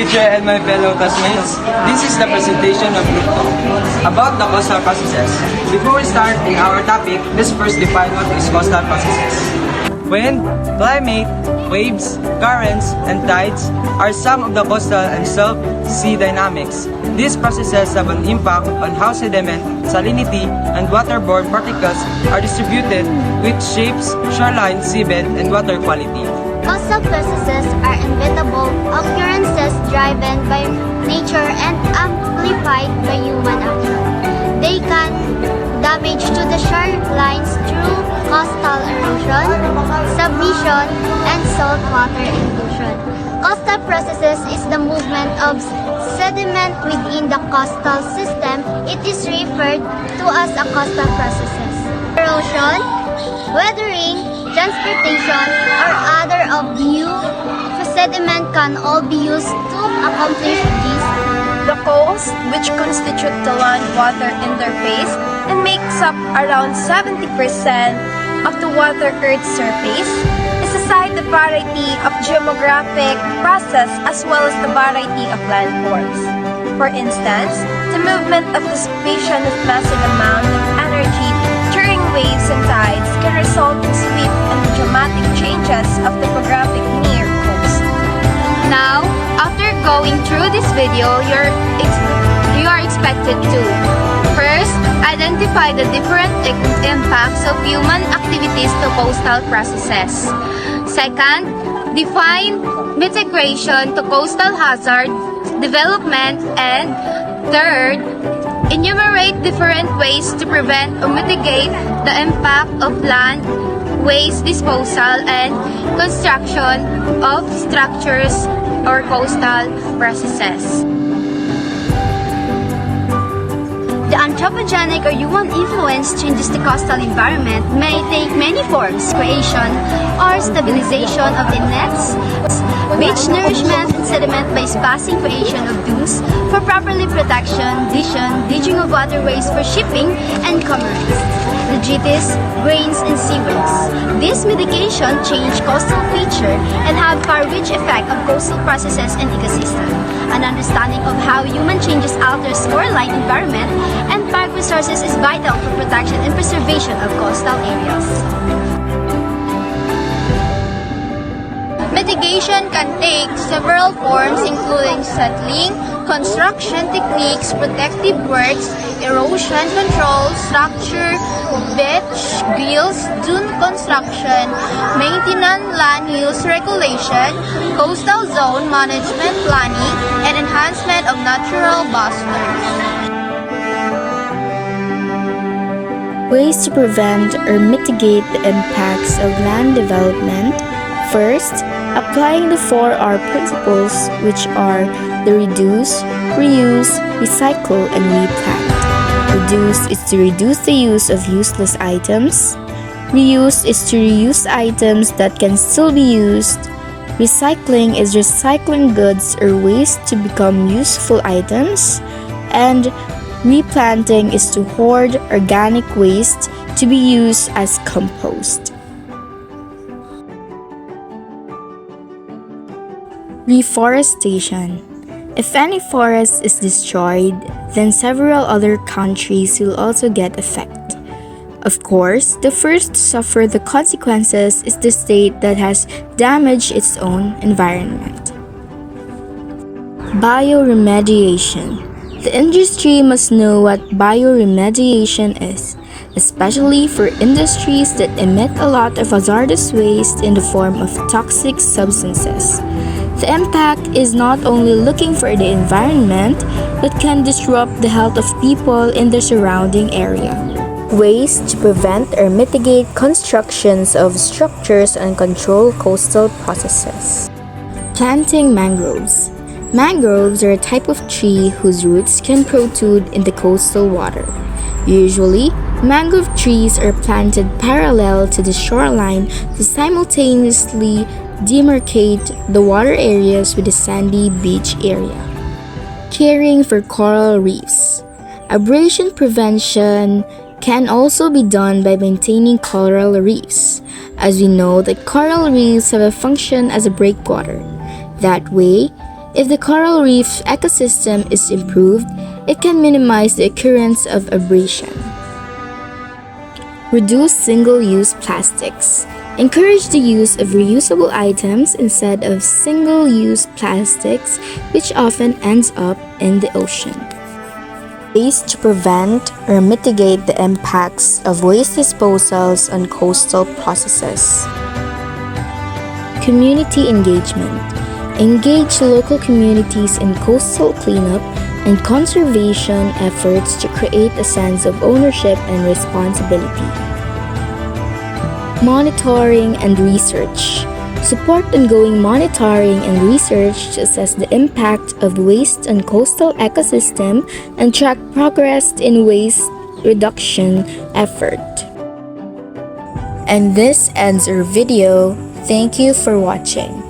teacher and my fellow classmates. This is the presentation of Group 2 about the coastal processes. Before we start in our topic, let's first define what is coastal processes. Wind, climate, waves, currents, and tides are some of the coastal and self-sea dynamics. These processes have an impact on how sediment, salinity, and waterborne particles are distributed, which shapes shoreline, seabed, and water quality. Coastal processes are inevitable occurrences driven by nature and amplified by human action. They can damage to the shorelines through coastal erosion, submission, and saltwater intrusion. Coastal processes is the movement of sediment within the coastal system. It is referred to as a coastal processes. Erosion, weathering, transportation, or other of new sediment can all be used to accomplish this. The coast, which constitute the land-water interface and makes up around 70% of the water Earth's surface, is aside the variety of geographic process as well as the variety of landforms. For instance, the movement of dissipation of massive amount of energy during waves and tides can result in swift and dramatic changes of the topographic near coast. Now, after going through this video, you are expected to first, identify the different impacts of human activities to coastal processes. Second, define mitigation to coastal hazard development. And third, enumerate different ways to prevent or mitigate the impact of land waste disposal and construction of structures or coastal processes. The anthropogenic or human influence changes the coastal environment may take many forms: creation or stabilization of inlets, beach nourishment and sediment-based passing, creation of dunes for properly protection, ditching of waterways for shipping and commerce, legitis, grains, and seaways. This mitigation change coastal feature and have far-reach effect on coastal processes and ecosystem. An understanding of how human changes alters shoreline environment and park resources is vital for protection and preservation of coastal areas. Mitigation can take several forms including settling, construction techniques, protective works, erosion control, structure, beach grills, dune construction, maintenance, land use regulation, coastal zone management planning, and enhancement of natural buffers. Ways to prevent or mitigate the impacts of land development. First, applying the 4R principles, which are the reduce, reuse, recycle, and replant. Reduce is to reduce the use of useless items. Reuse is to reuse items that can still be used. Recycling is recycling goods or waste to become useful items. And replanting is to hoard organic waste to be used as compost. Reforestation. If any forest is destroyed, then several other countries will also get affected. Of course, the first to suffer the consequences is the state that has damaged its own environment. Bioremediation. The industry must know what bioremediation is, especially for industries that emit a lot of hazardous waste in the form of toxic substances. The impact is not only looking for the environment, but can disrupt the health of people in the surrounding area. Ways to prevent or mitigate constructions of structures and control coastal processes. Planting mangroves. Mangroves are a type of tree whose roots can protrude in the coastal water. Usually, mangrove trees are planted parallel to the shoreline to simultaneously demarcate the water areas with the sandy beach area. Caring for coral reefs. Abrasion prevention can also be done by maintaining coral reefs, as we know that coral reefs have a function as a breakwater. That way, If the coral reef ecosystem is improved, it can minimize the occurrence of abrasion. Reduce single-use plastics. Encourage the use of reusable items instead of single-use plastics, which often ends up in the ocean. Ways to prevent or mitigate the impacts of waste disposals on coastal processes. Community engagement. Engage local communities in coastal cleanup and conservation efforts to create a sense of ownership and responsibility. Monitoring and research. Support ongoing monitoring and research to assess the impact of waste on coastal ecosystem and track progress in waste reduction effort. And this ends our video. Thank you for watching.